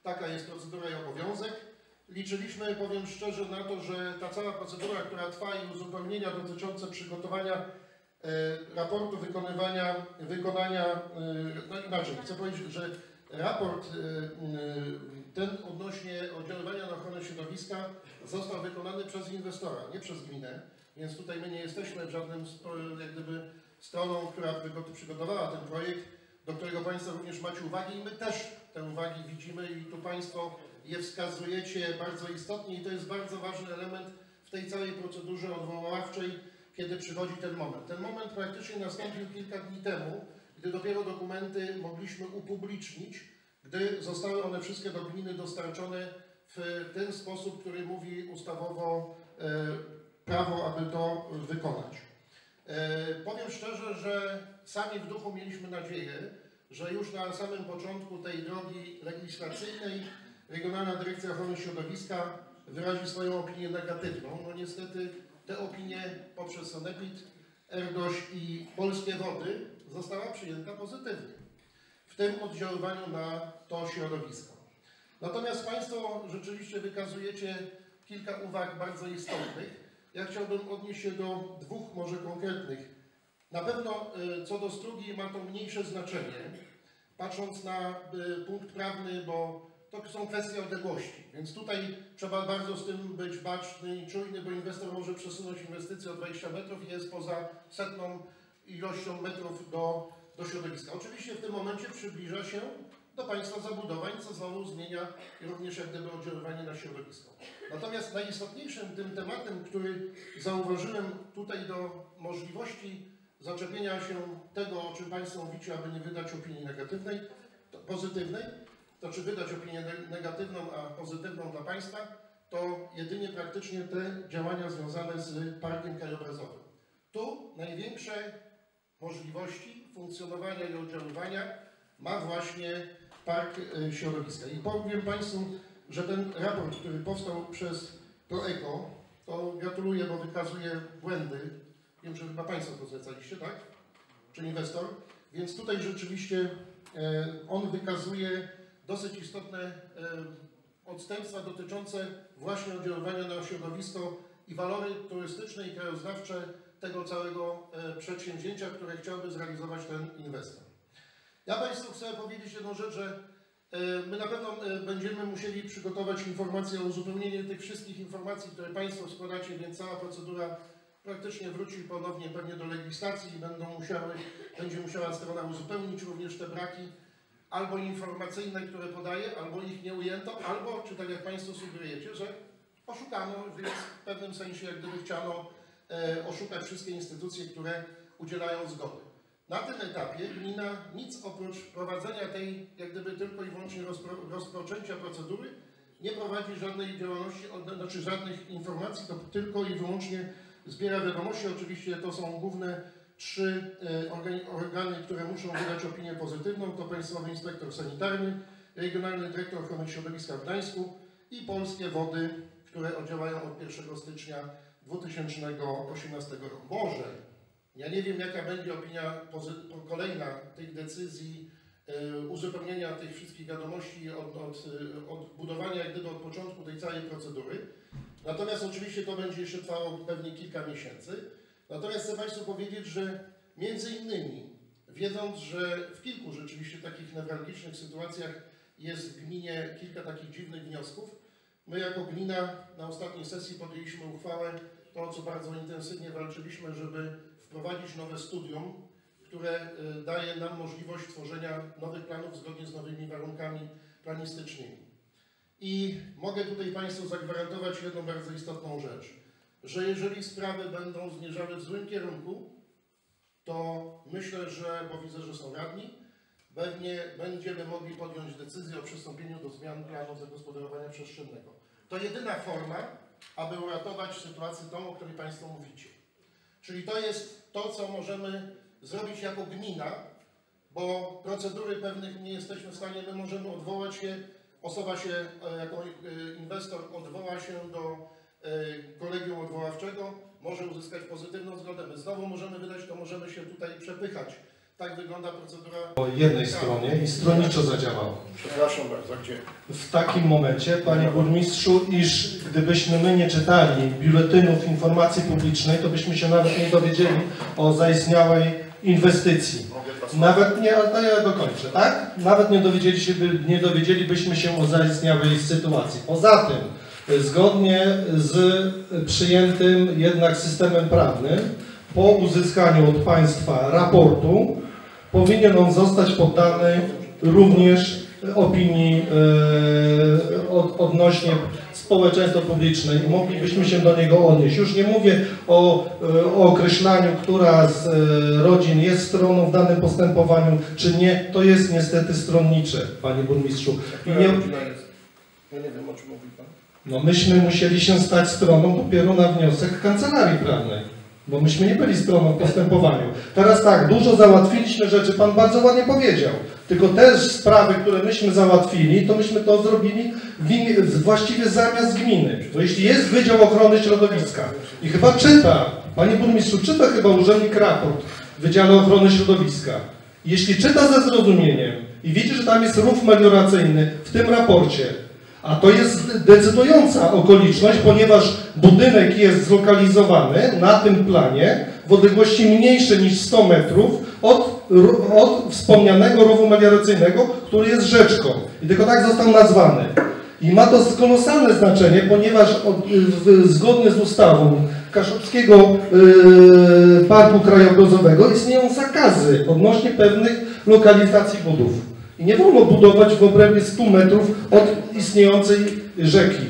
Taka jest procedura i obowiązek. Liczyliśmy, powiem szczerze, na to, że ta cała procedura, która trwa i uzupełnienia dotyczące przygotowania raportu wykonania, no inaczej, chcę powiedzieć, że raport ten odnośnie oddziaływania na ochronę środowiska został wykonany przez inwestora, nie przez gminę, więc tutaj my nie jesteśmy żadnym jak gdyby stroną, która przygotowała ten projekt, do którego Państwo również macie uwagi i my też te uwagi widzimy i tu Państwo je wskazujecie bardzo istotnie i to jest bardzo ważny element w tej całej procedurze odwoławczej, kiedy przychodzi ten moment. Ten moment praktycznie nastąpił kilka dni temu, gdy dopiero dokumenty mogliśmy upublicznić, gdy zostały one wszystkie do gminy dostarczone w ten sposób, który mówi ustawowo prawo, aby to wykonać. Powiem szczerze, że sami w duchu mieliśmy nadzieję, że już na samym początku tej drogi legislacyjnej Regionalna Dyrekcja Ochrony Środowiska wyrazi swoją opinię negatywną. No niestety te opinie poprzez Sanepid, RDOŚ i Polskie Wody została przyjęta pozytywnie w tym oddziaływaniu na to środowisko. Natomiast Państwo rzeczywiście wykazujecie kilka uwag bardzo istotnych. Ja chciałbym odnieść się do dwóch może konkretnych. Na pewno co do Strugi ma to mniejsze znaczenie, patrząc na punkt prawny, bo to są kwestie odległości, więc tutaj trzeba bardzo z tym być baczny i czujny, bo inwestor może przesunąć inwestycję o 20 metrów i jest poza setną ilością metrów do środowiska. Oczywiście w tym momencie przybliża się do Państwa zabudowań, co znowu zmienia również jak gdyby oddziaływanie na środowisko. Natomiast najistotniejszym tym tematem, który zauważyłem tutaj do możliwości zaczepienia się tego, o czym Państwo mówicie, aby nie wydać opinii negatywnej, pozytywnej, to czy wydać opinię negatywną, a pozytywną dla Państwa, to jedynie praktycznie te działania związane z parkiem krajobrazowym. Tu największe możliwości funkcjonowania i oddziaływania ma właśnie Park Środowiska. I powiem Państwu, że ten raport, który powstał przez ProEco, to gratuluję, bo wykazuje błędy. Wiem, że chyba Państwo to zlecaliście, tak? Czy inwestor? Więc tutaj rzeczywiście on wykazuje dosyć istotne odstępstwa dotyczące właśnie oddziaływania na środowisko i walory turystyczne i krajoznawcze tego całego przedsięwzięcia, które chciałby zrealizować ten inwestor. Ja Państwu chcę powiedzieć jedną rzecz, że my na pewno będziemy musieli przygotować informacje o uzupełnienie tych wszystkich informacji, które Państwo składacie, więc cała procedura praktycznie wróci ponownie pewnie do legislacji i będzie musiała strona uzupełnić również te braki albo informacyjne, które podaje, albo ich nie ujęto, albo, czy tak jak Państwo sugerujecie, że oszukano, więc w pewnym sensie jak gdyby chciano oszukać wszystkie instytucje, które udzielają zgody. Na tym etapie gmina nic oprócz prowadzenia tej, jak gdyby tylko i wyłącznie rozpoczęcia procedury, nie prowadzi żadnej działalności, znaczy żadnych informacji, to tylko i wyłącznie zbiera wiadomości. Oczywiście to są główne trzy organy, które muszą wydać opinię pozytywną. To Państwowy Inspektor Sanitarny, Regionalny Dyrektor Ochrony Środowiska w Gdańsku i Polskie Wody, które oddziałają od 1 stycznia 2018 roku. Może, ja nie wiem jaka będzie opinia kolejna tych decyzji, uzupełnienia tych wszystkich wiadomości od budowania jak gdyby od początku tej całej procedury. Natomiast oczywiście to będzie jeszcze trwało pewnie kilka miesięcy. Natomiast chcę Państwu powiedzieć, że między innymi, wiedząc, że w kilku rzeczywiście takich newralgicznych sytuacjach jest w gminie kilka takich dziwnych wniosków, my jako gmina na ostatniej sesji podjęliśmy uchwałę, to o co bardzo intensywnie walczyliśmy, żeby wprowadzić nowe studium, które daje nam możliwość tworzenia nowych planów zgodnie z nowymi warunkami planistycznymi. I mogę tutaj Państwu zagwarantować jedną bardzo istotną rzecz, że jeżeli sprawy będą zmierzały w złym kierunku, to myślę, że, bo widzę, że są radni, pewnie będziemy mogli podjąć decyzję o przystąpieniu do zmian planu zagospodarowania przestrzennego. To jedyna forma, aby uratować sytuację tą, o której Państwo mówicie. Czyli to jest to, co możemy zrobić jako gmina, bo procedury pewnych nie jesteśmy w stanie, my możemy odwołać się, osoba się jako inwestor odwoła się do kolegium odwoławczego, może uzyskać pozytywną zgodę, my znowu możemy wydać, to możemy się tutaj przepychać. Tak wygląda procedura. Po jednej stronie i stronniczo zadziałało. Przepraszam bardzo, gdzie? W takim momencie, panie burmistrzu, iż gdybyśmy my nie czytali biuletynów informacji publicznej, to byśmy się nawet nie dowiedzieli o zaistniałej inwestycji. Nawet nie, ale ja dokończę, tak? Nawet nie dowiedzielibyśmy się o zaistniałej sytuacji. Poza tym, zgodnie z przyjętym jednak systemem prawnym, po uzyskaniu od państwa raportu, powinien on zostać poddany również opinii odnośnie społeczeństwa publicznej i moglibyśmy się do niego odnieść. Już nie mówię o określaniu, która z rodzin jest stroną w danym postępowaniu, czy nie. To jest niestety stronnicze, panie burmistrzu. Ja nie wiem, o czym mówi pan. No myśmy musieli się stać stroną dopiero na wniosek kancelarii prawnej. Bo myśmy nie byli stroną w postępowaniu. Teraz tak, dużo załatwiliśmy rzeczy, pan bardzo ładnie powiedział. Tylko te sprawy, które myśmy załatwili, to myśmy to zrobili właściwie zamiast gminy. Bo jeśli jest Wydział Ochrony Środowiska i chyba czyta, panie burmistrzu, czyta chyba urzędnik raport w Wydziale Ochrony Środowiska. Jeśli czyta ze zrozumieniem i widzi, że tam jest rów melioracyjny w tym raporcie, a to jest decydująca okoliczność, ponieważ budynek jest zlokalizowany na tym planie w odległości mniejszej niż 100 metrów od wspomnianego rowu melioracyjnego, który jest rzeczką. I tylko tak został nazwany. I ma to kolosalne znaczenie, ponieważ zgodnie z ustawą Kaszubskiego Parku Krajobrazowego istnieją zakazy odnośnie pewnych lokalizacji budów. I nie wolno budować w obrębie 100 metrów od istniejącej rzeki.